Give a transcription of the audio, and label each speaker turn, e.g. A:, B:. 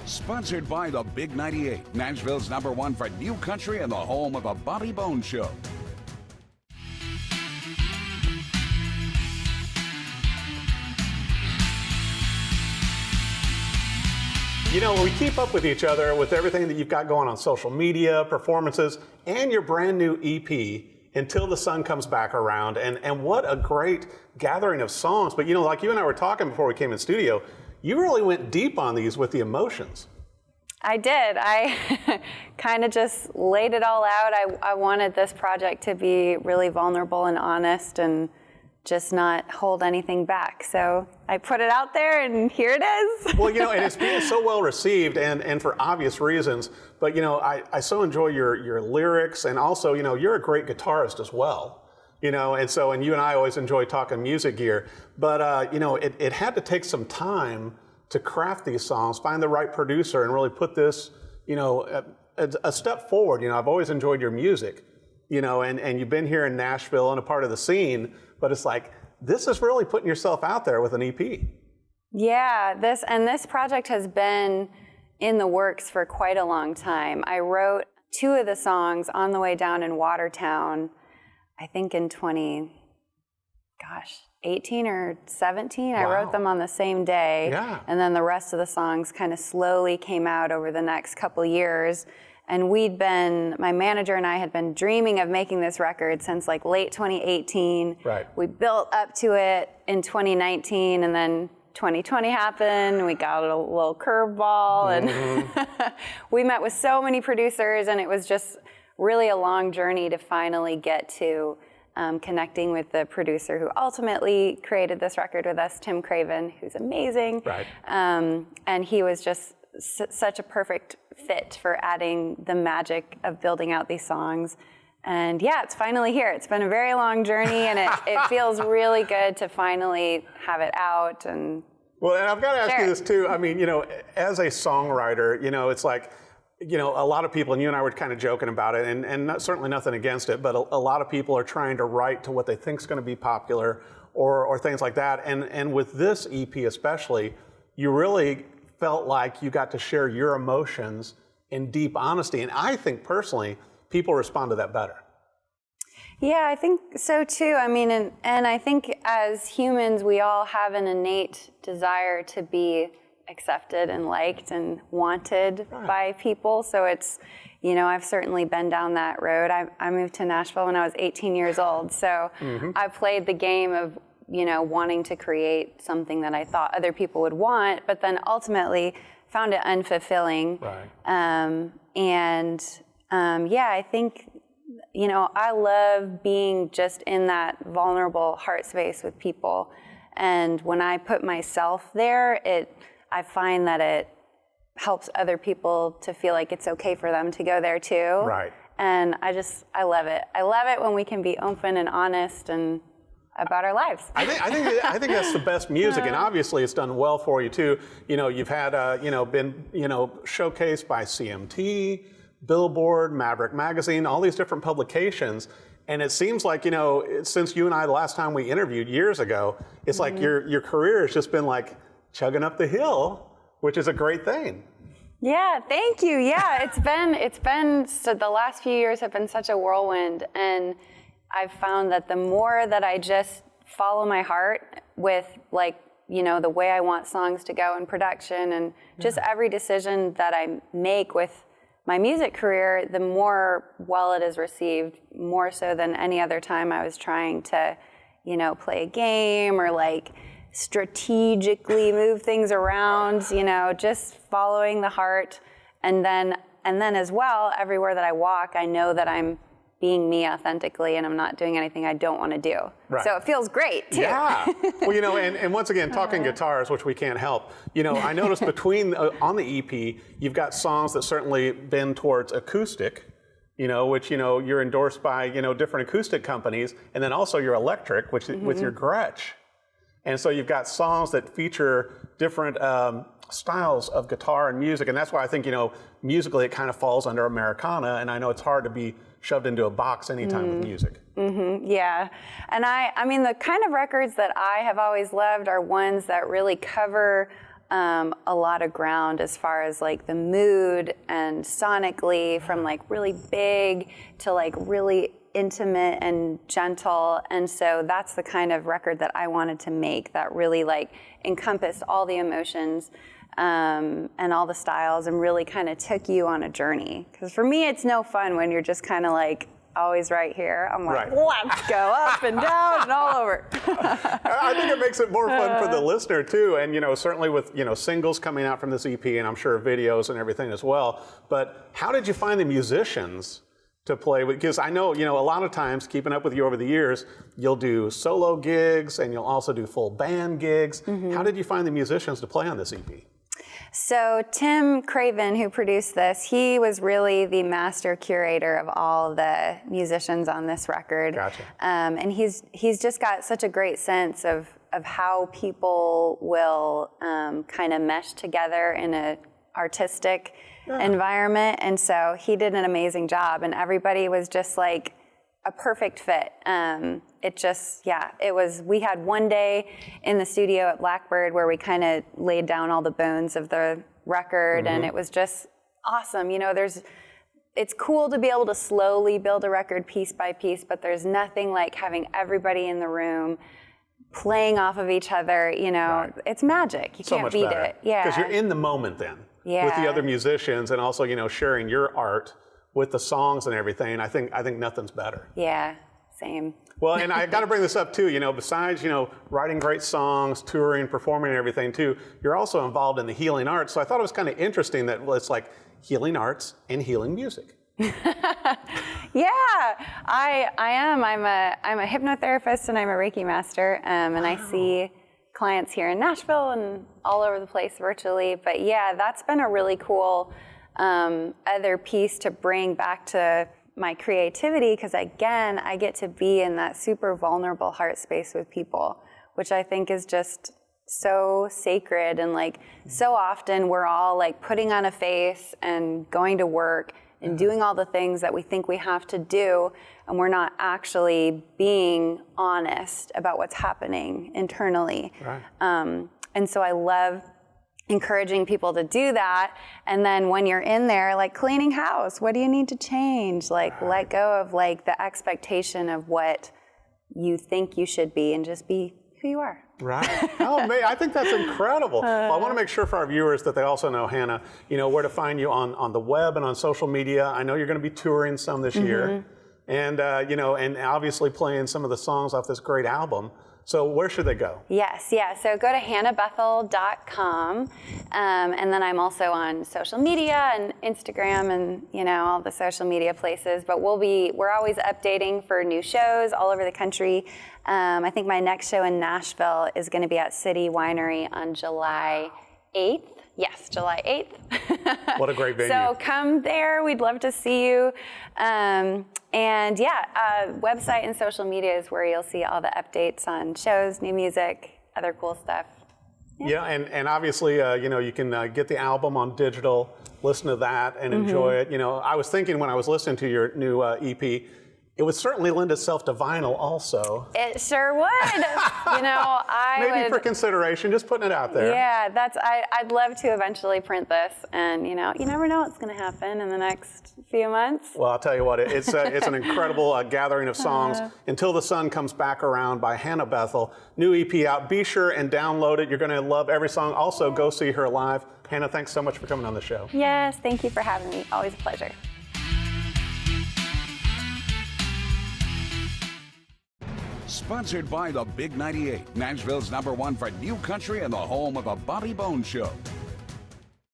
A: Sponsored by the Big 98, Nashville's #1 for new country and the home of the Bobby Bones Show.
B: You know, we keep up with each other with everything that you've got going on social media, performances, and your brand new EP, Until the Sun Comes Back Around. And what a great gathering of songs. But, you know, like you and I were talking before we came in studio, you really went deep on these with the emotions.
C: I did. I kind of just laid it all out. I wanted this project to be really vulnerable and honest and just not hold anything back. So I put it out there and here it is.
B: Well, you know, and it's being so well received and for obvious reasons, but you know, I so enjoy your lyrics, and also, you know, you're a great guitarist as well, you know, and you and I always enjoy talking music gear, but you know, it had to take some time to craft these songs, find the right producer, and really put this, you know, a step forward. You know, I've always enjoyed your music, you know, and you've been here in Nashville and a part of the scene, but it's like, this is really putting yourself out there with an EP.
C: Yeah, this project has been in the works for quite a long time. I wrote 2 of the songs on the way down in Watertown, I think in 18 or 17. Wow. I wrote them on the same day.
B: Yeah.
C: And then the rest of the songs kind of slowly came out over the next couple years. And my manager and I had been dreaming of making this record since like late 2018.
B: Right.
C: We built up to it in 2019, and then 2020 happened, and we got a little curveball, and we met with so many producers, and it was just really a long journey to finally get to connecting with the producer who ultimately created this record with us, Tim Craven, who's amazing.
B: Right.
C: And he was just such a perfect fit for adding the magic of building out these songs. And yeah, it's finally here. It's been a very long journey, and it feels really good to finally have it out. And
B: well, and I've got to ask you this too. I mean, you know, as a songwriter, you know, it's like, you know, a lot of people, and you and I were kind of joking about it, and certainly nothing against it, but a lot of people are trying to write to what they think is going to be popular or things like that. And with this EP especially, you really felt like you got to share your emotions in deep honesty. And I think personally, people respond to that better.
C: Yeah, I think so too. I mean, and I think as humans, we all have an innate desire to be accepted and liked and wanted by people. So it's, you know, I've certainly been down that road. I moved to Nashville when I was 18 years old. So I played the game of, you know, wanting to create something that I thought other people would want, but then ultimately found it unfulfilling.
B: Right.
C: Yeah, I think, you know, I love being just in that vulnerable heart space with people. And when I put myself there, I find that it helps other people to feel like it's okay for them to go there too.
B: Right.
C: And I love it. I love it when we can be open and honest and about our lives.
B: I think that's the best music, and obviously it's done well for you too. You know, you've had been showcased by CMT, Billboard, Maverick Magazine, all these different publications, and it seems like, you know, since you and I the last time we interviewed years ago, it's like your career has just been like chugging up the hill, which is a great thing.
C: Yeah, thank you. Yeah, it's been so the last few years have been such a whirlwind, and I've found that the more that I just follow my heart with, like, you know, the way I want songs to go in production, and just every decision that I make with my music career, the more well it is received, more so than any other time I was trying to, you know, play a game or like strategically move things around, you know, just following the heart. And then as well, everywhere that I walk, I know that I'm being me authentically, and I'm not doing anything I don't want to do.
B: Right.
C: So it feels great too.
B: Yeah. Well, you know, and once again, talking guitars, which we can't help, you know, I noticed between, on the EP, you've got songs that certainly bend towards acoustic, you know, which, you know, you're endorsed by, you know, different acoustic companies, and then also your electric, which with your Gretsch. And so you've got songs that feature different styles of guitar and music, and that's why I think, you know, musically it kind of falls under Americana, and I know it's hard to be shoved into a box anytime with music.
C: Yeah, and I mean, the kind of records that I have always loved are ones that really cover a lot of ground as far as like the mood and sonically, from like really big to like really intimate and gentle. And so that's the kind of record that I wanted to make, that really like encompassed all the emotions and all the styles, and really kind of took you on a journey. Because for me, it's no fun when you're just kind of like always right here. I'm like, let's go up and down and all over.
B: I think it makes it more fun for the listener too. And, you know, certainly with, you know, singles coming out from this EP, and I'm sure videos and everything as well. But how did you find the musicians to play with? Because I know, you know, a lot of times, keeping up with you over the years, you'll do solo gigs and you'll also do full band gigs. Mm-hmm. How did you find the musicians to play on this EP?
C: So Tim Craven, who produced this, he was really the master curator of all the musicians on this record.
B: Gotcha.
C: And he's just got such a great sense of how people will kind of mesh together in an artistic environment. And so he did an amazing job, and everybody was just like a perfect fit. We had one day in the studio at Blackbird where we kind of laid down all the bones of the record, and it was just awesome. You know, it's cool to be able to slowly build a record piece by piece, but there's nothing like having everybody in the room playing off of each other. You know, It's magic. You can't beat it. Yeah.
B: Because you're in the moment then with the other musicians, and also, you know, sharing your art with the songs and everything. I think nothing's better.
C: Yeah, same.
B: Well, and I got to bring this up too, you know, besides, you know, writing great songs, touring, performing and everything too, you're also involved in the healing arts. So I thought it was kind of interesting that it's like healing arts and healing music.
C: Yeah, I am. I'm a hypnotherapist and I'm a Reiki master, and I see clients here in Nashville and all over the place virtually. But yeah, that's been a really cool other piece to bring back to my creativity, because again, I get to be in that super vulnerable heart space with people, which I think is just so sacred. And like so often we're all like putting on a face and going to work and doing all the things that we think we have to do, and we're not actually being honest about what's happening internally. Right. And so I love encouraging people to do that. And then when you're in there, like cleaning house, what do you need to change? Like let go of like the expectation of what you think you should be, and just be who you are.
B: Right. Oh, man, I think that's incredible. Well, I want to make sure for our viewers that they also know, Hannah, you know, where to find you on the web and on social media. I know you're going to be touring some this year, and you know, and obviously playing some of the songs off this great album. So where should they go?
C: Yes, yeah. So go to hannahbethel.com, and then I'm also on social media and Instagram and, you know, all the social media places. But we're always updating for new shows all over the country. I think my next show in Nashville is going to be at City Winery on July 8th. Yes, July 8th.
B: What a great venue.
C: So come there. We'd love to see you. And yeah, website and social media is where you'll see all the updates on shows, new music, other cool stuff.
B: Yeah, and obviously, you know, you can get the album on digital, listen to that, and enjoy it. You know, I was thinking when I was listening to your new EP, it would certainly lend itself to vinyl also.
C: It sure would. You know,
B: Maybe for consideration, just putting it out there.
C: Yeah, I'd love to eventually print this, and you know, you never know what's going to happen in the next few months.
B: Well, I'll tell you what, it's an incredible gathering of songs. Until the Sun Comes Back Around by Hannah Bethel. New EP out. Be sure and download it. You're going to love every song. Also, go see her live. Hannah, thanks so much for coming on the show.
C: Yes, thank you for having me. Always a pleasure.
A: Sponsored by the Big 98, Nashville's #1 for new country and the home of the Bobby Bones Show.